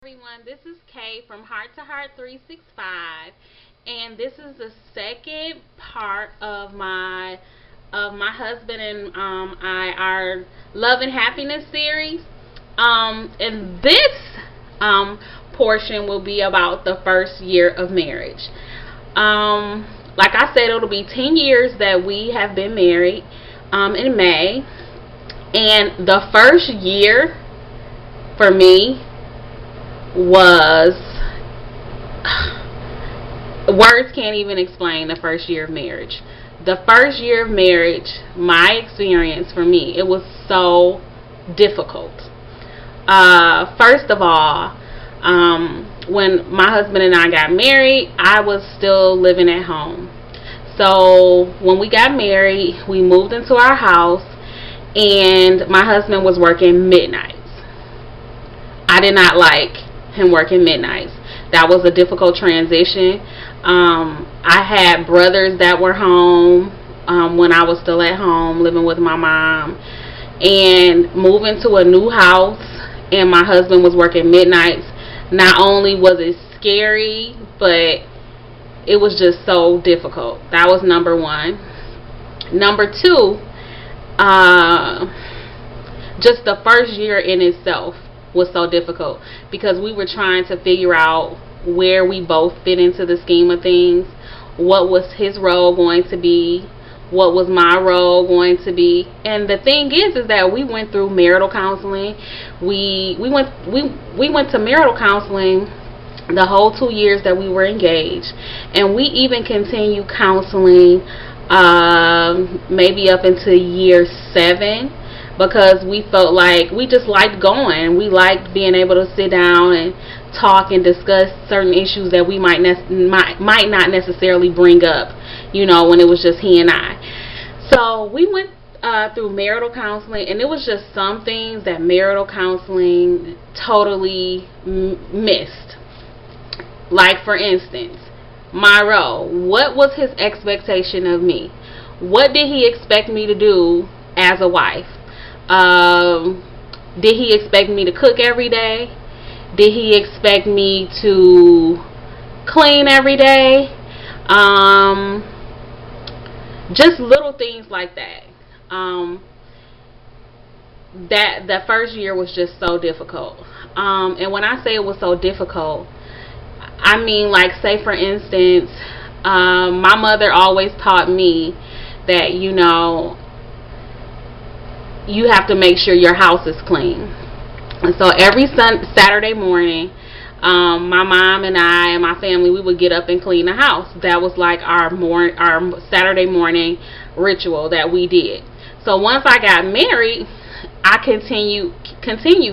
Everyone, this is Kay from Heart to Heart 365, and this is the second part of my husband and our love and happiness series. And this portion will be about the first year of marriage. Like I said, it'll be 10 years that we have been married in May, and the first year for me was words can't even explain the first year of marriage. The first year of marriage, my experience for me, it was so difficult. First of all, when my husband and I got married, I was still living at home. So when we got married, we moved into our house, and my husband was working midnights. I did not like him working midnights. That was a difficult transition. I had brothers that were home when I was still at home living with my mom, and moving to a new house and my husband was working midnights. Not only was it scary, but it was just so difficult. That was number one. Number two, just the first year in itself was so difficult because we were trying to figure out where we both fit into the scheme of things. What was his role going to be? What was my role going to be? And the thing is that we went through marital counseling. We went to marital counseling the whole 2 years that we were engaged, and we even continued counseling maybe up into year 7. Because we felt like we just liked going. We liked being able to sit down and talk and discuss certain issues that we might not necessarily bring up, when it was just he and I. So we went through marital counseling, and it was just some things that marital counseling totally missed. Like, for instance, my role. What was his expectation of me? What did he expect me to do as a wife? Did he expect me to cook every day? Did he expect me to clean every day? Just little things like that. That first year was just so difficult. And when I say it was so difficult, I mean, like, say for instance, my mother always taught me that, you have to make sure your house is clean. And so every Saturday morning, my mom and I and my family, we would get up and clean the house. That was like our Saturday morning ritual that we did. So once I got married, I continued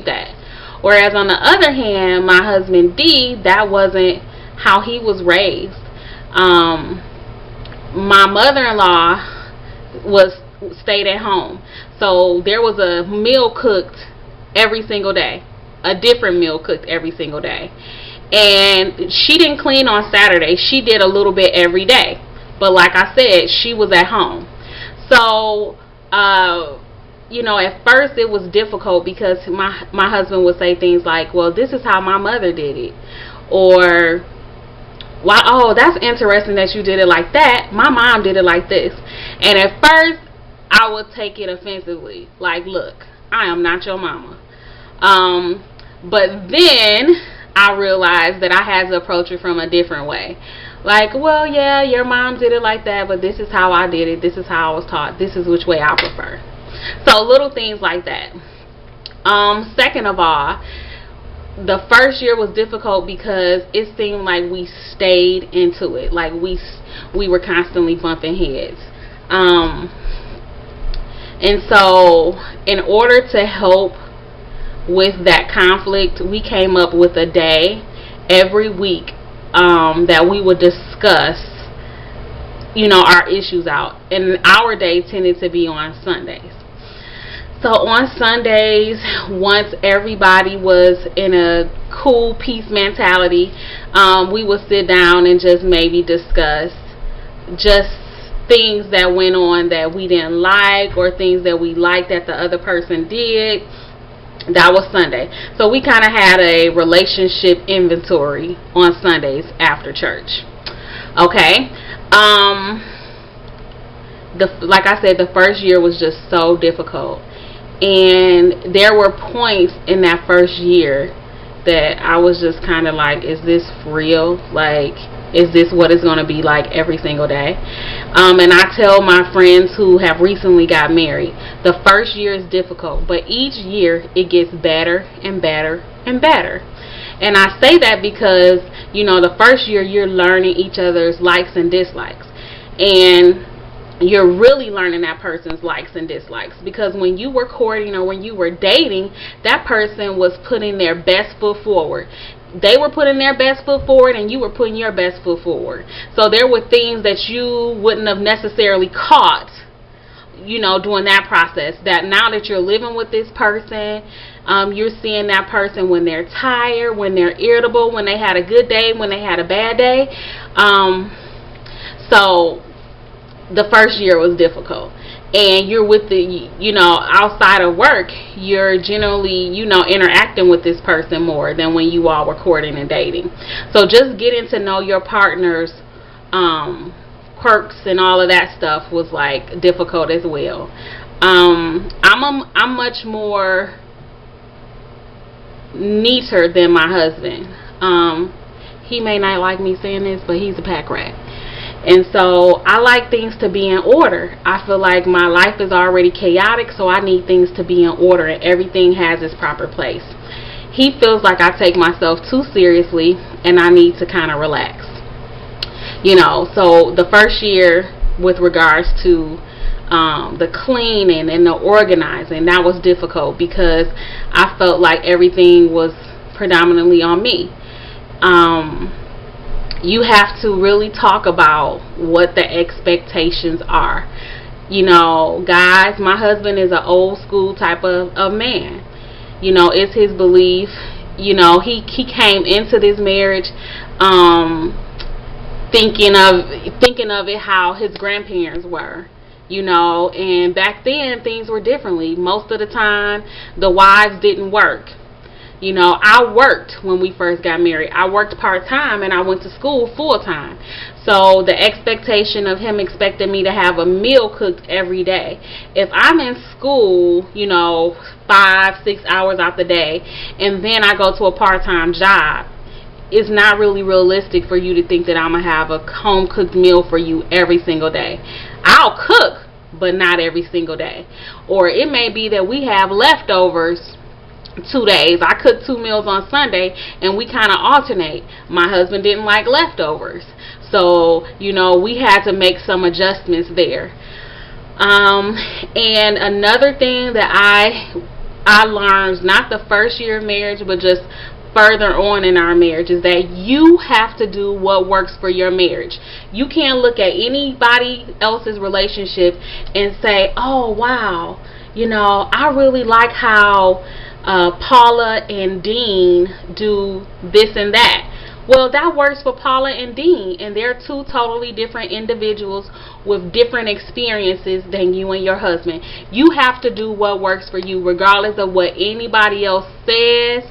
that. Whereas on the other hand, my husband D, that wasn't how he was raised. My mother-in-law stayed at home. So there was a meal cooked every single day. A different meal cooked every single day. And she didn't clean on Saturday. She did a little bit every day. But like I said, she was at home. So, at first it was difficult because my husband would say things like, well, this is how my mother did it. Or, wow, oh, that's interesting that you did it like that. My mom did it like this. And at first, I would take it offensively. Like, look, I am not your mama. But then I realized that I had to approach it from a different way. Like, well, yeah, your mom did it like that, but this is how I did it. This is how I was taught. This is which way I prefer. So little things like that. Second of all, the first year was difficult because it seemed like we stayed into it. Like we were constantly bumping heads. And so in order to help with that conflict, we came up with a day every week that we would discuss, our issues out. And our day tended to be on Sundays. So on Sundays, once everybody was in a cool peace mentality, we would sit down and just maybe discuss just things that went on that we didn't like, or things that we liked that the other person did. That was Sunday. So we kind of had a relationship inventory on Sundays after church. Okay. Like I said, the first year was just so difficult. And there were points in that first year that I was just kind of like, is this real? Like, is this what it's going to be like every single day? And I tell my friends who have recently got married, the first year is difficult, but each year it gets better and better and better. And I say that because, you know, the first year you're learning each other's likes and dislikes. And you're really learning that person's likes and dislikes, because when you were courting or when you were dating, that person was putting their best foot forward. They were putting their best foot forward and you were putting your best foot forward. So there were things that you wouldn't have necessarily caught, you know, during that process, that now that you're living with this person, you're seeing that person when they're tired, when they're irritable, when they had a good day, when they had a bad day. So the first year was difficult, and you're with the, you know, outside of work, you're generally, you know, interacting with this person more than when you all were courting and dating. So just getting to know your partner's quirks and all of that stuff was like difficult as well. I'm much more neater than my husband. He may not like me saying this, but he's a pack rat. And so I like things to be in order. I feel like my life is already chaotic, so I need things to be in order and everything has its proper place. He feels like I take myself too seriously and I need to kind of relax. You know, so the first year with regards to the cleaning and the organizing, that was difficult because I felt like everything was predominantly on me. You have to really talk about what the expectations are. You know, guys, my husband is an old school type of man. You know, it's his belief. You know, he came into this marriage thinking of it how his grandparents were. You know, and back then things were differently. Most of the time the wives didn't work. You know, I worked when we first got married. I worked part-time and I went to school full-time. So the expectation of him expecting me to have a meal cooked every day. If I'm in school, you know, 5-6 hours out the day, and then I go to a part-time job, it's not really realistic for you to think that I'm going to have a home-cooked meal for you every single day. I'll cook, but not every single day. Or it may be that we have leftovers 2 days. I cook 2 meals on Sunday and we kind of alternate. My husband didn't like leftovers, so you know, we had to make some adjustments there. And another thing that I learned, not the first year of marriage but just further on in our marriage, is that you have to do what works for your marriage. You can't look at anybody else's relationship and say, oh wow, you know, I really like how Paula and Dean do this and that. Well, that works for Paula and Dean, and they're two totally different individuals with different experiences than you and your husband. You have to do what works for you regardless of what anybody else says.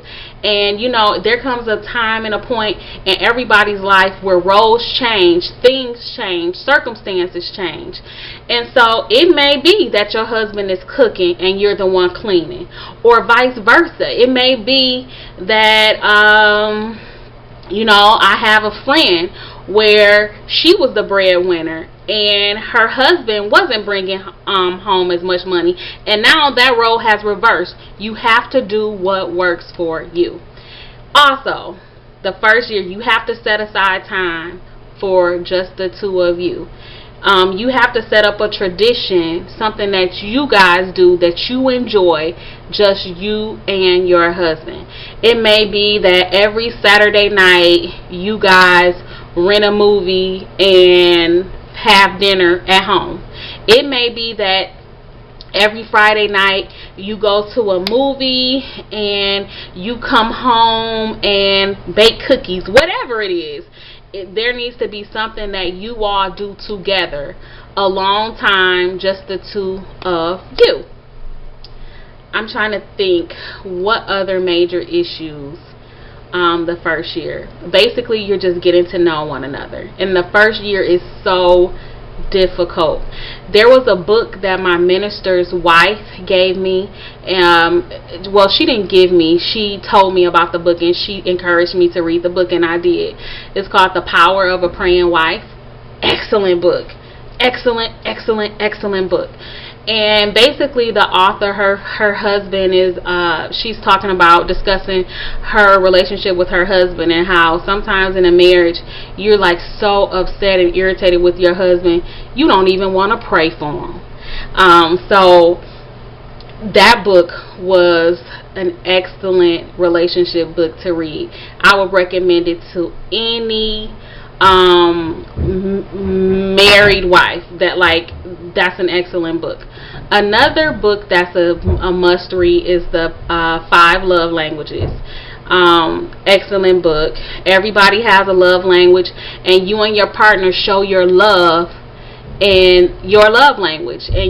And you know, there comes a time and a point in everybody's life where roles change, things change, circumstances change. And so it may be that your husband is cooking and you're the one cleaning, or vice versa. It may be that you know, I have a friend where she was the breadwinner and her husband wasn't bringing home as much money, and now that role has reversed. You have to do what works for you. Also, the first year you have to set aside time for just the two of you. You have to set up a tradition, something that you guys do that you enjoy, just you and your husband. It may be that every Saturday night you guys rent a movie and have dinner at home. It may be that every Friday night you go to a movie and you come home and bake cookies, whatever it is. There needs to be something that you all do together, a long time, just the two of you. I'm trying to think what other major issues. The first year, basically, you're just getting to know one another, and the first year is so difficult. There was a book that my minister's wife gave me. Well, she didn't give me, she told me about the book, and she encouraged me to read the book, and I did. It's called The Power of a Praying Wife. Excellent book. Excellent book. And basically the author, her husband is, she's talking about discussing her relationship with her husband, and how sometimes in a marriage you're like so upset and irritated with your husband you don't even want to pray for him. So that book was an excellent relationship book to read. I would recommend it to any married wife that's an excellent book. Another book that's a must read is the 5 Love Languages. Excellent book. Everybody has a love language, and you and your partner show your love in your love language, and